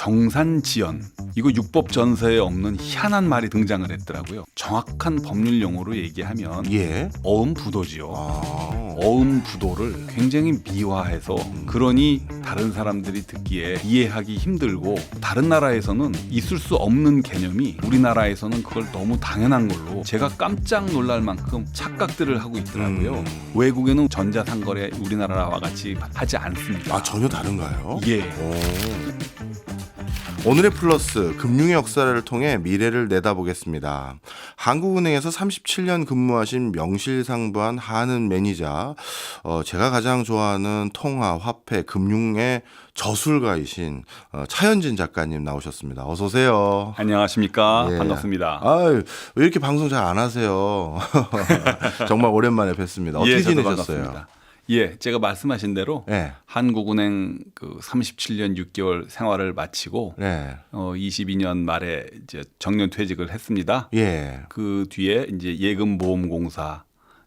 정산지연, 이거 육법 전서에 없는 희한한 말이 등장을 했더라고요. 정확한 법률 용어로 얘기하면 어음부도지요. 어음부도를 굉장히 미화해서 그러니 다른 사람들이 듣기에 이해하기 힘들고 다른 나라에서는 있을 수 없는 개념이 우리나라에서는 그걸 너무 당연한 걸로 제가 깜짝 놀랄 만큼 착각들을 하고 있더라고요. 외국에는 전자상거래 우리나라와 같이 하지 않습니다. 아, 전혀 다른가요? 예. 오늘의 플러스, 금융의 역사를 통해 미래를 내다보겠습니다. 한국은행에서 37년 근무하신 명실상부한 한은 매니저, 제가 가장 좋아하는 통화, 화폐, 금융의 저술가이신 차현진 작가님 나오셨습니다. 어서 오세요. 안녕하십니까. 예. 반갑습니다. 아유, 왜 이렇게 방송 잘 안 하세요? 정말 오랜만에 뵙습니다. 어떻게 예, 저도 지내셨어요? 반갑습니다. 예, 제가 말씀하신 대로 네. 한국은행 그 37년 6개월 생활을 마치고 네. 22년 말에 이제 정년퇴직을 했습니다. 예. 그 뒤에 이제 예금보험공사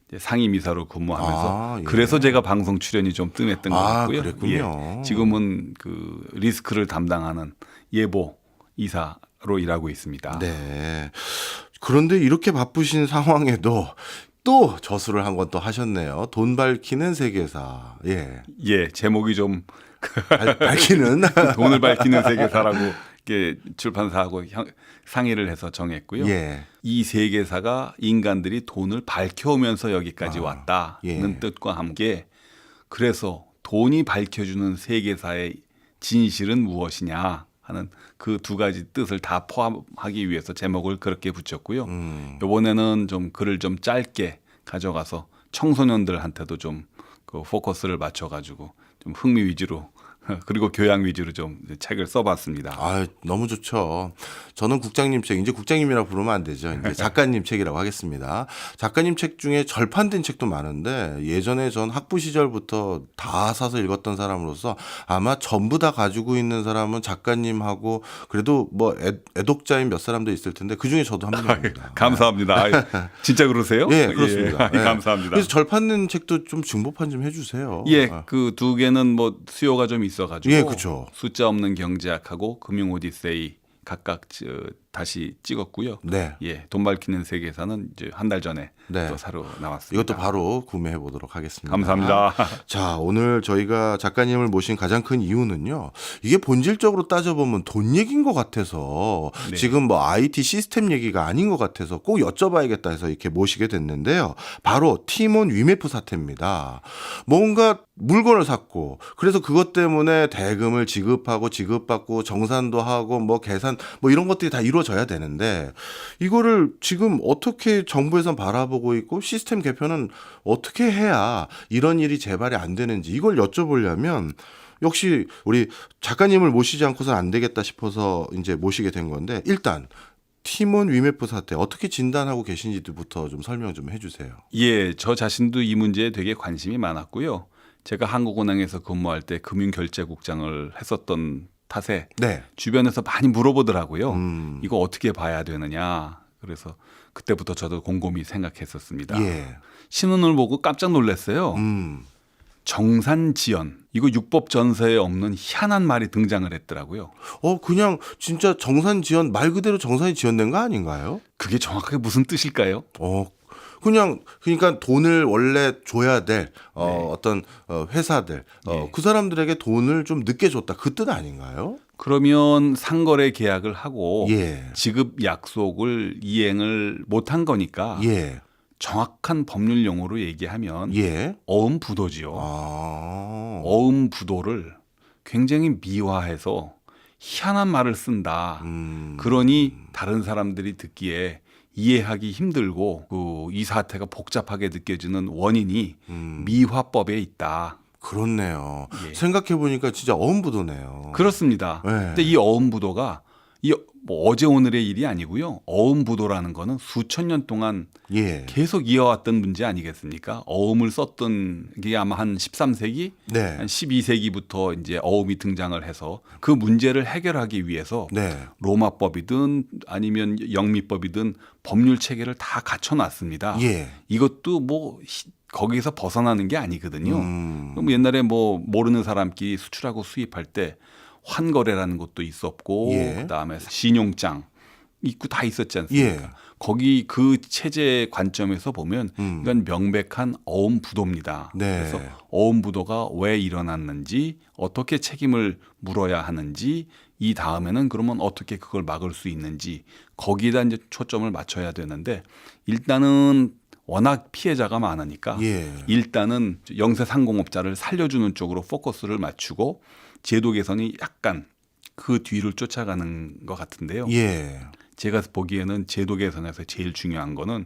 이제 상임이사로 근무하면서 예. 그래서 제가 방송 출연이 좀 뜸했던 것 같고요. 그랬군요. 예, 지금은 그 리스크를 담당하는 예보 이사로 일하고 있습니다. 네. 그런데 이렇게 바쁘신 상황에도 또 저술을 한 건 또 하셨네요. 돈 밝히는 세계사. 예. 예, 제목이 좀 밝히는 돈을 밝히는 세계사라고 이렇게 출판사하고 상의를 해서 정했고요. 예. 이 세계사가 인간들이 돈을 밝혀오면서 여기까지 왔다는 예. 뜻과 함께 그래서 돈이 밝혀주는 세계사의 진실은 무엇이냐 하는 그 두 가지 뜻을 다 포함하기 위해서 제목을 그렇게 붙였고요. 이번에는 좀 글을 좀 짧게 가져가서 청소년들한테도 좀 그 포커스를 맞춰가지고 좀 흥미 위주로 그리고 교양 위주로 좀 책을 써봤습니다. 아, 너무 좋죠. 저는 국장님 책, 이제 국장님이라 부르면 안 되죠. 이제 작가님 책이라고 하겠습니다. 작가님 책 중에 절판된 책도 많은데 예전에 전 학부 시절부터 다 사서 읽었던 사람으로서 아마 전부 다 가지고 있는 사람은 작가님하고 그래도 뭐 애독자인 몇 사람도 있을 텐데 그 중에 저도 한 명입니다. 감사합니다. 진짜 그러세요? 예, 그렇습니다. 예, 예. 감사합니다. 그래서 절판된 책도 좀 증보판 좀 해주세요. 예, 그 두 개는 뭐 수요가 좀 있어가지고 예, 그렇죠. 숫자 없는 경제학하고 금융 오디세이 각각 다시 찍었고요. 네. 예, 돈 밝히는 세계사는 이제 한 달 전에 네. 또 사러 나왔습니다. 이것도 바로 구매해 보도록 하겠습니다. 감사합니다. 자, 오늘 저희가 작가님을 모신 가장 큰 이유는요. 이게 본질적으로 따져보면 돈 얘기인 것 같아서 네. 지금 뭐 IT 시스템 얘기가 아닌 것 같아서 꼭 여쭤봐야겠다 해서 이렇게 모시게 됐는데요. 바로 티몬 위메프 사태입니다. 뭔가 물건을 샀고 그래서 그것 때문에 대금을 지급받고 정산도 하고 뭐 계산 뭐 이런 것들이 다 이루어져야 되는데 이거를 지금 어떻게 정부에선 바라보고 있고 시스템 개편은 어떻게 해야 이런 일이 재발이 안 되는지 이걸 여쭤보려면 역시 우리 작가님을 모시지 않고서는 안 되겠다 싶어서 이제 모시게 된 건데 일단 티몬 위메프 사태 어떻게 진단하고 계신지부터 좀 설명 좀 해주세요. 예, 저 자신도 이 문제에 되게 관심이 많았고요. 제가 한국은행에서 근무할 때 금융결제국장을 했었던 탓에 네. 주변에서 많이 물어보더라고요. 이거 어떻게 봐야 되느냐. 그래서 그때부터 저도 곰곰이 생각했었습니다. 예. 신문을 보고 깜짝 놀랐어요. 정산지연, 이거 육법 전서에 없는 희한한 말이 등장을 했더라고요. 그냥 진짜 정산지연 말 그대로 정산이 지연된 거 아닌가요? 그게 정확하게 무슨 뜻일까요? 그러니까 돈을 원래 줘야 될 어떤 회사들 그 사람들에게 돈을 좀 늦게 줬다 그 뜻 아닌가요? 그러면 상거래 계약을 하고 예. 지급 약속을 이행을 못한 거니까 예. 정확한 법률 용어로 얘기하면 예. 어음부도지요. 어음부도를 굉장히 미화해서 희한한 말을 쓴다. 그러니 다른 사람들이 듣기에 이해하기 힘들고 이 사태가 복잡하게 느껴지는 원인이 미화법에 있다. 그렇네요. 예. 생각해 보니까 진짜 어음부도네요. 그렇습니다. 네. 근데 이 어음부도가 뭐 어제 오늘의 일이 아니고요. 어음부도라는 거는 수천 년 동안 예. 계속 이어왔던 문제 아니겠습니까? 어음을 썼던 게 아마 한 13세기, 네. 한 12세기부터 이제 어음이 등장을 해서 그 문제를 해결하기 위해서 네. 로마법이든 아니면 영미법이든 법률 체계를 다 갖춰놨습니다. 예. 이것도 뭐 거기서 벗어나는 게 아니거든요. 그럼 옛날에 뭐 모르는 사람끼리 수출하고 수입할 때 환거래라는 것도 있었고 예. 그다음에 신용장 있고 다 있었지 않습니까? 예. 거기 그 체제 관점에서 보면 이건 명백한 어음부도입니다. 네. 그래서 어음부도가 왜 일어났는지 어떻게 책임을 물어야 하는지 이 다음에는 그러면 어떻게 그걸 막을 수 있는지 거기에다 이제 초점을 맞춰야 되는데 일단은 워낙 피해자가 많으니까 예. 일단은 영세상공업자를 살려주는 쪽으로 포커스를 맞추고 제도 개선이 약간 그 뒤를 쫓아가는 것 같은데요. 예. 제가 보기에는 제도 개선에서 제일 중요한 거는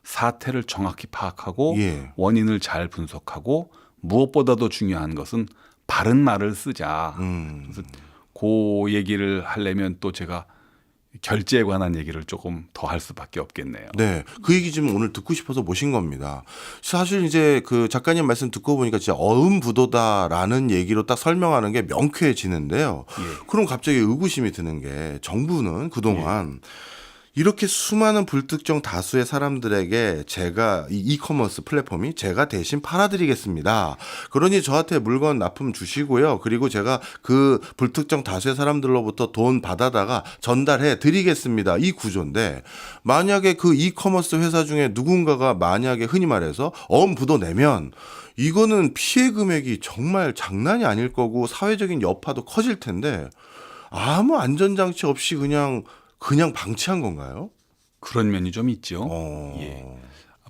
사태를 정확히 파악하고 예. 원인을 잘 분석하고 무엇보다도 중요한 것은 바른 말을 쓰자. 그래서 그 얘기를 하려면 또 제가 결제에 관한 얘기를 조금 더 할 수밖에 없겠네요. 네, 그 얘기 좀 오늘 듣고 싶어서 모신 겁니다. 사실 이제 그 작가님 말씀 듣고 보니까 진짜 어음부도다라는 얘기로 딱 설명하는 게 명쾌해지는데요. 예. 그럼 갑자기 의구심이 드는 게 정부는 그동안 이렇게 수많은 불특정 다수의 사람들에게 제가 이 이커머스 플랫폼이 제가 대신 팔아드리겠습니다. 그러니 저한테 물건 납품 주시고요. 그리고 제가 그 불특정 다수의 사람들로부터 돈 받아다가 전달해 드리겠습니다. 이 구조인데 만약에 그 이커머스 회사 중에 누군가가 만약에 흔히 말해서 어음부도 내면 이거는 피해 금액이 정말 장난이 아닐 거고 사회적인 여파도 커질 텐데 아무 안전장치 없이 그냥 방치한 건가요? 그런 면이 좀 있죠. 예.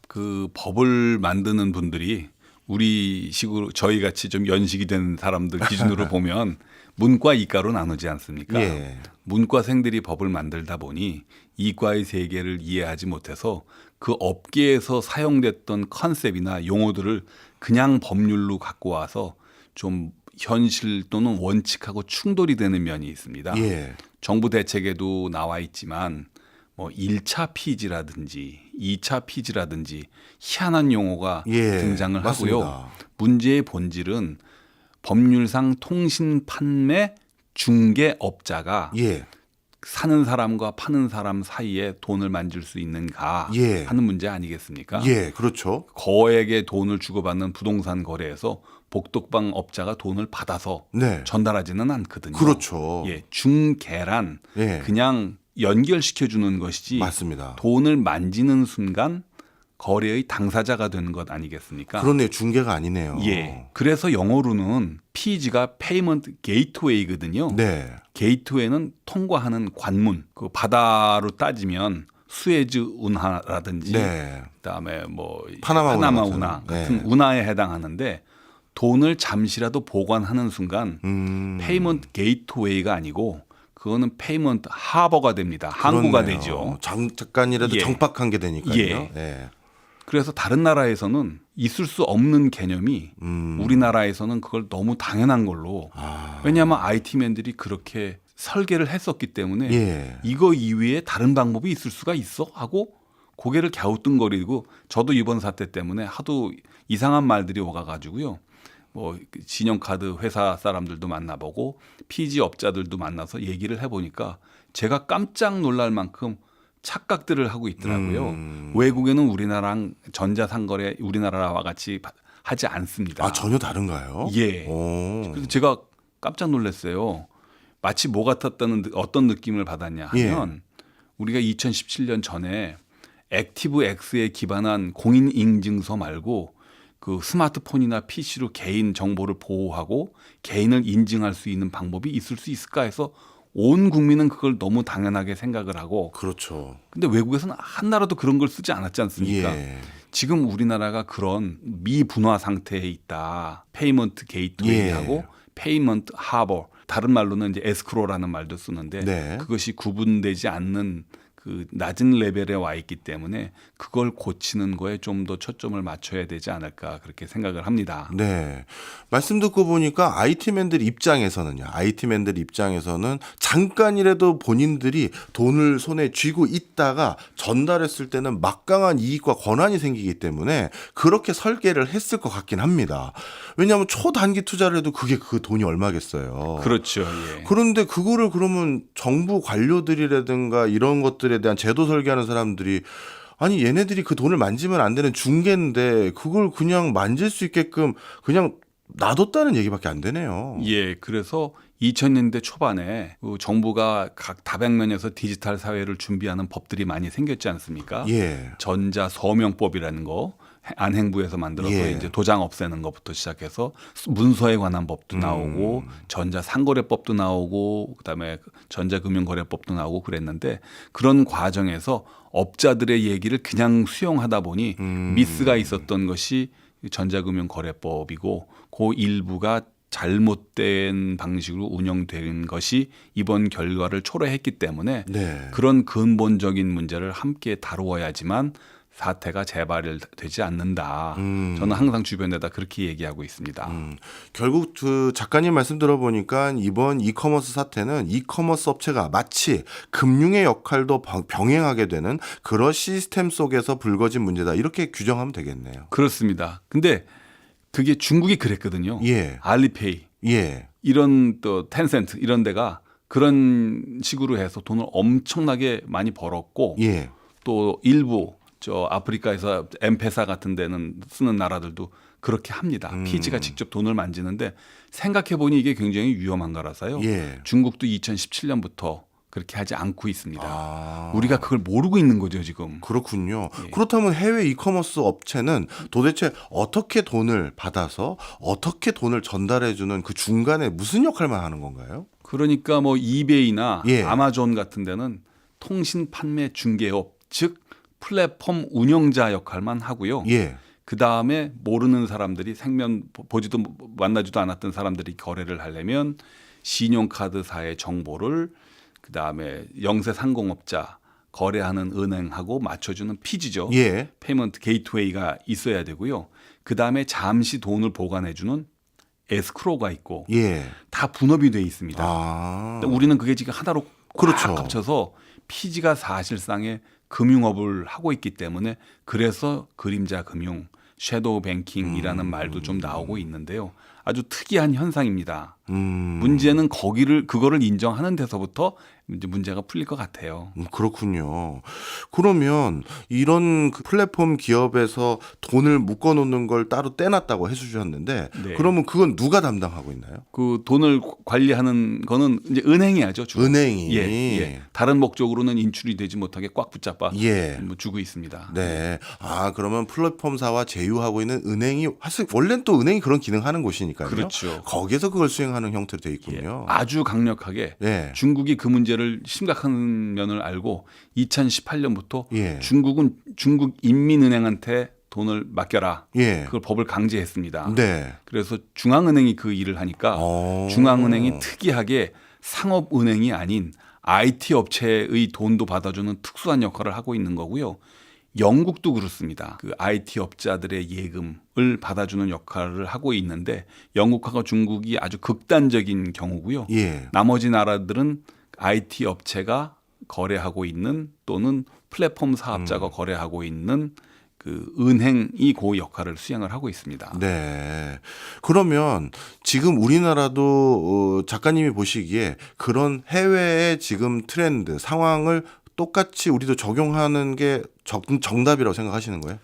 그 법을 만드는 분들이 우리 식으로 저희 같이 좀 연식이 된 사람들 기준으로 보면 문과 이과로 나누지 않습니까? 예. 문과생들이 법을 만들다 보니 이과의 세계를 이해하지 못해서 그 업계에서 사용됐던 컨셉이나 용어들을 그냥 법률로 갖고 와서 좀 현실 또는 원칙하고 충돌이 되는 면이 있습니다. 예. 정부 대책에도 나와 있지만 뭐 1차 피지라든지 2차 피지라든지 희한한 용어가 예, 등장을 맞습니다. 하고요. 문제의 본질은 법률상 통신 판매 중개업자가 예. 사는 사람과 파는 사람 사이에 돈을 만질 수 있는가 예. 하는 문제 아니겠습니까? 예, 그렇죠. 거액의 돈을 주고받는 부동산 거래에서 복덕방 업자가 돈을 받아서 네. 전달하지는 않거든요. 그렇죠. 예, 중개란 예. 그냥 연결시켜 주는 것이지 맞습니다. 돈을 만지는 순간 거래의 당사자가 되는 것 아니겠습니까? 그렇네요. 중개가 아니네요. 예. 그래서 영어로는 PG가 Payment Gateway거든요. 네. 게이트웨이는 통과하는 관문. 그 바다로 따지면 수에즈 운하라든지 네. 그다음에 뭐 파나마 운하 같은. 같은 네. 운하에 해당하는데 돈을 잠시라도 보관하는 순간 페이먼트 게이트웨이가 아니고 그거는 페이먼트 하버가 됩니다. 항구가 그렇네요. 되죠. 잠깐이라도 예. 정박한 게 되니까요. 예. 예. 그래서 다른 나라에서는 있을 수 없는 개념이 우리나라에서는 그걸 너무 당연한 걸로 왜냐하면 IT맨들이 그렇게 설계를 했었기 때문에 예. 이거 이외에 다른 방법이 있을 수가 있어? 하고 고개를 갸우뚱거리고 저도 이번 사태 때문에 하도 이상한 말들이 오가가지고요. 뭐 신용카드 회사 사람들도 만나보고 PG 업자들도 만나서 얘기를 해보니까 제가 깜짝 놀랄 만큼 착각들을 하고 있더라고요. 외국에는 우리나라랑 전자상거래 우리나라와 같이 하지 않습니다. 아, 전혀 다른가요? 예. 오. 그래서 제가 깜짝 놀랐어요. 마치 뭐 같았다는 어떤 느낌을 받았냐 하면 우리가 2017년 전에 액티브엑스에 기반한 공인인증서 말고 그 스마트폰이나 PC로 개인 정보를 보호하고 개인을 인증할 수 있는 방법이 있을 수 있을까 해서 온 국민은 그걸 너무 당연하게 생각을 하고 그렇죠. 근데 외국에서는 한 나라도 그런 걸 쓰지 않았지 않습니까? 예. 지금 우리나라가 그런 미분화 상태에 있다. 페이먼트 게이트웨이하고 예. 페이먼트 하버 다른 말로는 이제 에스크로라는 말도 쓰는데 네. 그것이 구분되지 않는 그 낮은 레벨에 와 있기 때문에 그걸 고치는 거에 좀 더 초점을 맞춰야 되지 않을까 그렇게 생각을 합니다. 네. 말씀 듣고 보니까 IT맨들 입장에서는 잠깐이라도 본인들이 돈을 손에 쥐고 있다가 전달했을 때는 막강한 이익과 권한이 생기기 때문에 그렇게 설계를 했을 것 같긴 합니다. 왜냐하면 초단기 투자를 해도 그게 그 돈이 얼마겠어요. 그렇죠. 예. 그런데 그거를 그러면 정부 관료들이라든가 이런 것들에 대한 제도 설계하는 사람들이 아니 얘네들이 그 돈을 만지면 안 되는 중개인데 그걸 그냥 만질 수 있게끔 그냥 놔뒀다는 얘기밖에 안 되네요. 예, 그래서 2000년대 초반에 그 정부가 각 다방면에서 디지털 사회를 준비하는 법들이 많이 생겼지 않습니까? 예. 전자 서명법이라는 거 안행부에서 만들어서 예. 이제 도장 없애는 것부터 시작해서 문서에 관한 법도 나오고 전자 상거래법도 나오고 그다음에 전자금융거래법도 나오고 그랬는데 그런 과정에서 업자들의 얘기를 그냥 수용하다 보니 미스가 있었던 것이 전자금융거래법이고 그 일부가 잘못된 방식으로 운영된 것이 이번 결과를 초래했기 때문에 네. 그런 근본적인 문제를 함께 다루어야지만 사태가 재발되지 않는다. 저는 항상 주변에다 그렇게 얘기하고 있습니다. 결국 그 작가님 말씀 들어보니까 이번 이커머스 사태는 이커머스 업체가 마치 금융의 역할도 병행하게 되는 그런 시스템 속에서 불거진 문제다. 이렇게 규정하면 되겠네요. 그렇습니다. 근데 그게 중국이 그랬거든요. 예. 알리페이 예. 이런 또 텐센트 이런 데가 그런 식으로 해서 돈을 엄청나게 많이 벌었고 예. 또 일부 저 아프리카에서 엠페사 같은 데는 쓰는 나라들도 그렇게 합니다. 피지가 직접 돈을 만지는데 생각해 보니 이게 굉장히 위험한 거라서요. 예. 중국도 2017년부터 그렇게 하지 않고 있습니다. 아. 우리가 그걸 모르고 있는 거죠, 지금. 그렇군요. 예. 그렇다면 해외 이커머스 업체는 도대체 어떻게 돈을 받아서 어떻게 돈을 전달해주는 그 중간에 무슨 역할만 하는 건가요? 그러니까 뭐 이베이나 예. 아마존 같은 데는 통신 판매 중개업, 즉 플랫폼 운영자 역할만 하고요. 예. 그 다음에 모르는 사람들이 생면 보지도 만나지도 않았던 사람들이 거래를 하려면 신용카드사의 정보를 그 다음에 영세 상공업자 거래하는 은행하고 맞춰주는 피지죠. 예. 페이먼트 게이트웨이가 있어야 되고요. 그 다음에 잠시 돈을 보관해주는 에스크로가 있고 예. 다 분업이 돼 있습니다. 아. 근데 우리는 그게 지금 하나로 그렇죠. 꽉 합쳐서 피지가 사실상의 금융업을 하고 있기 때문에 그래서 그림자 금융, 섀도우 뱅킹이라는 말도 좀 나오고 있는데요. 아주 특이한 현상입니다. 문제는 그거를 인정하는 데서부터 이제 문제가 풀릴 것 같아요. 그렇군요. 그러면 이런 그 플랫폼 기업에서 돈을 묶어놓는 걸 따로 떼놨다고 해주셨는데 네. 그러면 그건 누가 담당하고 있나요? 그 돈을 관리하는 거는 이제 은행이 하죠. 주로. 은행이. 예. 다른 목적으로는 인출이 되지 못하게 꽉 붙잡아 예. 주고 있습니다. 네. 아, 그러면 플랫폼사와 제휴하고 있는 은행이 사실 원래는 또 은행이 그런 기능하는 곳이니까요. 그렇죠. 거기에서 그걸 수행하는 형태로 돼 예. 있군요. 아주 강력하게 예. 중국이 그 문제를 심각한 면을 알고 2018년부터 예. 중국 인민은행한테 돈을 맡겨라. 예. 그걸 법을 강제했습니다. 네. 그래서 중앙은행이 그 일을 하니까 중앙은행이 특이하게 상업은행이 아닌 IT 업체의 돈도 받아주는 특수한 역할을 하고 있는 거고요. 영국도 그렇습니다. 그 IT 업자들의 예금을 받아주는 역할을 하고 있는데 영국하고 중국이 아주 극단적인 경우고요. 예. 나머지 나라들은 IT 업체가 거래하고 있는 또는 플랫폼 사업자가 거래하고 있는 그 은행이 그 역할을 수행을 하고 있습니다. 네. 그러면 지금 우리나라도 작가님이 보시기에 그런 해외의 지금 트렌드 상황을 똑같이 우리도 적용하는 게 정답이라고 생각하시는 거예요?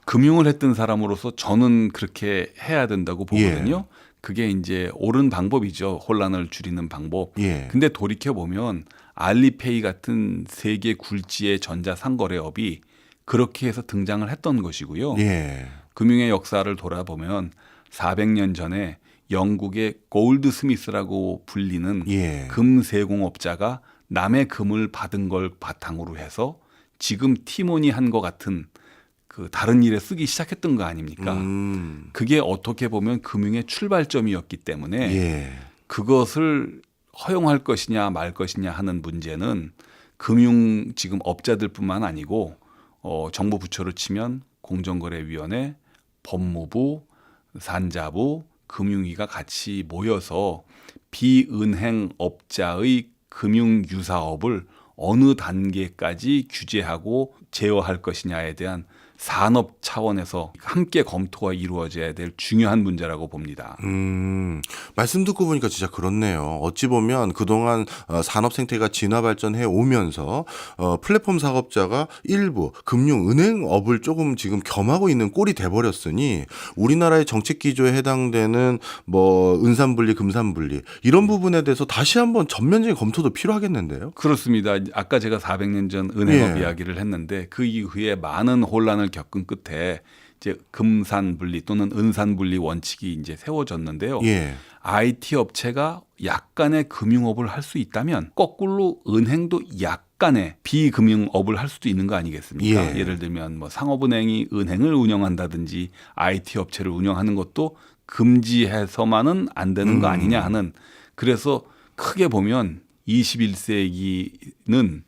금융을 했던 사람으로서 저는 그렇게 해야 된다고 보거든요. 그게 이제 옳은 방법이죠. 혼란을 줄이는 방법. 예. 근데 돌이켜 보면 알리페이 같은 세계 굴지의 전자상거래업이 그렇게 해서 등장을 했던 것이고요. 예. 금융의 역사를 돌아보면 400년 전에 영국의 골드스미스라고 불리는 예. 금세공업자가 남의 금을 받은 걸 바탕으로 해서 지금 티몬이 한 것 같은 그 다른 일에 쓰기 시작했던 거 아닙니까? 그게 어떻게 보면 금융의 출발점이었기 때문에 예. 그것을 허용할 것이냐 말 것이냐 하는 문제는 금융 지금 업자들뿐만 아니고 정부 부처로 치면 공정거래위원회, 법무부, 산자부, 금융위가 같이 모여서 비은행 업자의 금융유사업을 어느 단계까지 규제하고 제어할 것이냐에 대한 산업 차원에서 함께 검토가 이루어져야 될 중요한 문제라고 봅니다. 말씀 듣고 보니까 진짜 그렇네요. 어찌 보면 그동안 산업 생태가 진화 발전해 오면서 플랫폼 사업자가 일부 금융 은행업을 조금 지금 겸하고 있는 꼴이 돼버렸으니 우리나라의 정책 기조에 해당되는 뭐 은산분리, 금산분리 이런 부분에 대해서 다시 한번 전면적인 검토도 필요하겠는데요. 그렇습니다. 아까 제가 400년 전 은행업 예. 이야기를 했는데 그 이후에 많은 혼란을 겪은 끝에 이제 금산분리 또는 은산분리 원칙이 이제 세워졌는데요. 예. IT 업체가 약간의 금융업을 할 수 있다면 거꾸로 은행도 약간의 비금융업을 할 수도 있는 거 아니겠습니까? 예. 예를 들면 뭐 상업은행이 은행을 운영한다든지 IT 업체를 운영하는 것도 금지해서만은 안 되는 거 아니냐 하는, 그래서 크게 보면 21세기는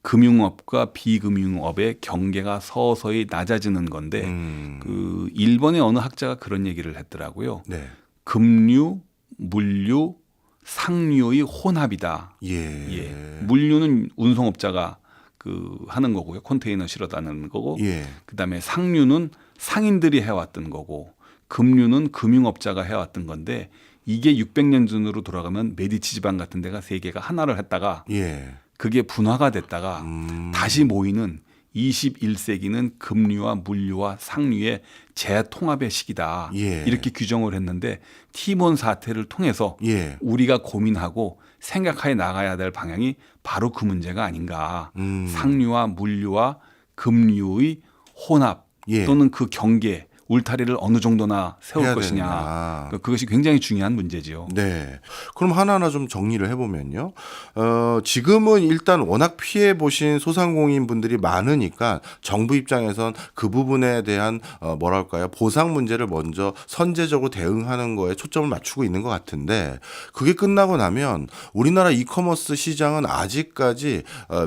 금융업과 비금융업의 경계가 서서히 낮아지는 건데 그 일본의 어느 학자가 그런 얘기를 했더라고요. 네. 금류, 물류, 상류의 혼합이다. 예. 물류는 운송업자가 그 하는 거고요. 컨테이너 실어다 놓는 거고. 예. 그다음에 상류는 상인들이 해왔던 거고, 금류는 금융업자가 해왔던 건데, 이게 600년 전으로 돌아가면 메디치 집안 같은 데가 세 개가 하나를 했다가 예. 그게 분화가 됐다가 다시 모이는 21세기는 금류와 물류와 상류의 재통합의 시기다. 예. 이렇게 규정을 했는데 티몬 사태를 통해서 예. 우리가 고민하고 생각해 나가야 될 방향이 바로 그 문제가 아닌가. 상류와 물류와 금류의 혼합 예. 또는 그 경계, 울타리를 어느 정도나 세울 해야 것이냐. 된다. 그것이 굉장히 중요한 문제지요. 네. 그럼 하나하나 좀 정리를 해보면요. 지금은 일단 워낙 피해 보신 소상공인 분들이 많으니까 정부 입장에선 그 부분에 대한 뭐랄까요, 보상 문제를 먼저 선제적으로 대응하는 거에 초점을 맞추고 있는 것 같은데, 그게 끝나고 나면 우리나라 이커머스 시장은 아직까지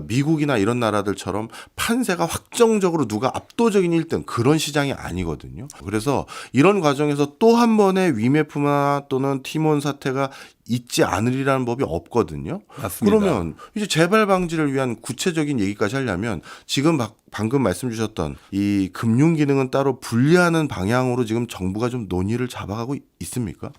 미국이나 이런 나라들처럼 판세가 확정적으로 누가 압도적인 1등 그런 시장이 아니거든요. 그래서 이런 과정에서 또 한 번의 위메프나 또는 티몬 사태가 있지 않으리라는 법이 없거든요. 맞습니다. 그러면 이제 재발 방지를 위한 구체적인 얘기까지 하려면 지금 방금 말씀 주셨던 이 금융 기능은 따로 분리하는 방향으로 지금 정부가 좀 논의를 잡아가고 있습니까?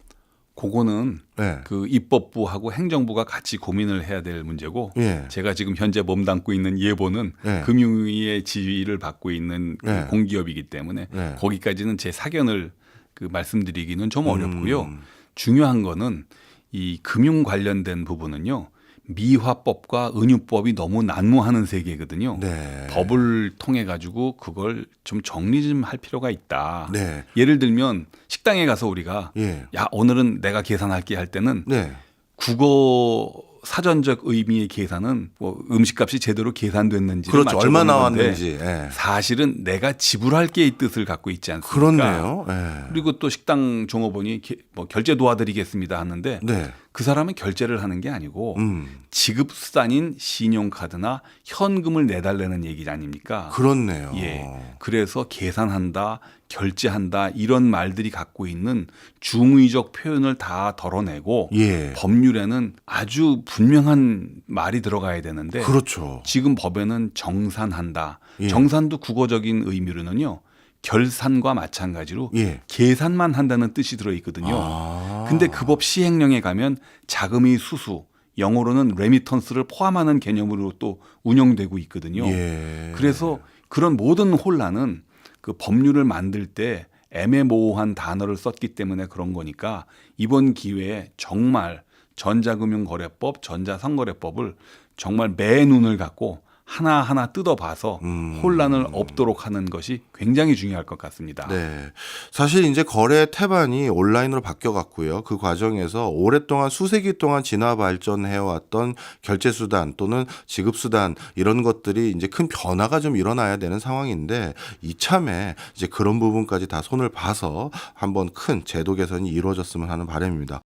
그거는 네. 그 입법부하고 행정부가 같이 고민을 해야 될 문제고, 예. 제가 지금 현재 몸담고 있는 예보는 네. 금융위의 지위를 받고 있는 그 네. 공기업이기 때문에 네. 거기까지는 제 사견을 그 말씀드리기는 좀 어렵고요. 중요한 거는 이 금융 관련된 부분은요, 미화법과 은유법이 너무 난무하는 세계거든요. 네. 법을 통해 가지고 그걸 좀 정리 좀 할 필요가 있다. 네. 예를 들면 식당에 가서 우리가 예. 야, 오늘은 내가 계산할게 할 때는 네. 국어 사전적 의미의 계산은 뭐 음식값이 제대로 계산됐는지를 그렇죠. 얼마 맞춰보는 건데 나왔는지. 예. 사실은 내가 지불할 게의 뜻을 갖고 있지 않습니까? 그렇네요. 예. 그리고 또 식당 종업원이 뭐 결제 도와드리겠습니다 하는데 네. 그 사람은 결제를 하는 게 아니고 음. 지급 수단인 신용카드나 현금을 내달라는 얘기 아닙니까? 그렇네요. 예. 그래서 계산한다, 결제한다 이런 말들이 갖고 있는 중의적 표현을 다 덜어내고 예. 법률에는 아주 분명한 말이 들어가야 되는데 그렇죠. 지금 법에는 정산한다. 예. 정산도 국어적인 의미로는요. 결산과 마찬가지로 예. 계산만 한다는 뜻이 들어 있거든요. 아. 근데 그 법 시행령에 가면 자금의 수수, 영어로는 레미턴스를 포함하는 개념으로 또 운영되고 있거든요. 예. 그래서 그런 모든 혼란은 그 법률을 만들 때 애매모호한 단어를 썼기 때문에 그런 거니까 이번 기회에 정말 전자금융거래법, 전자상거래법을 정말 매 눈을 갖고 하나하나 뜯어봐서 혼란을 없도록 하는 것이 굉장히 중요할 것 같습니다. 네. 사실 이제 거래 태반이 온라인으로 바뀌어 갔고요. 그 과정에서 오랫동안 수세기 동안 진화 발전해 왔던 결제 수단 또는 지급 수단 이런 것들이 이제 큰 변화가 좀 일어나야 되는 상황인데 이참에 이제 그런 부분까지 다 손을 봐서 한번 큰 제도 개선이 이루어졌으면 하는 바람입니다.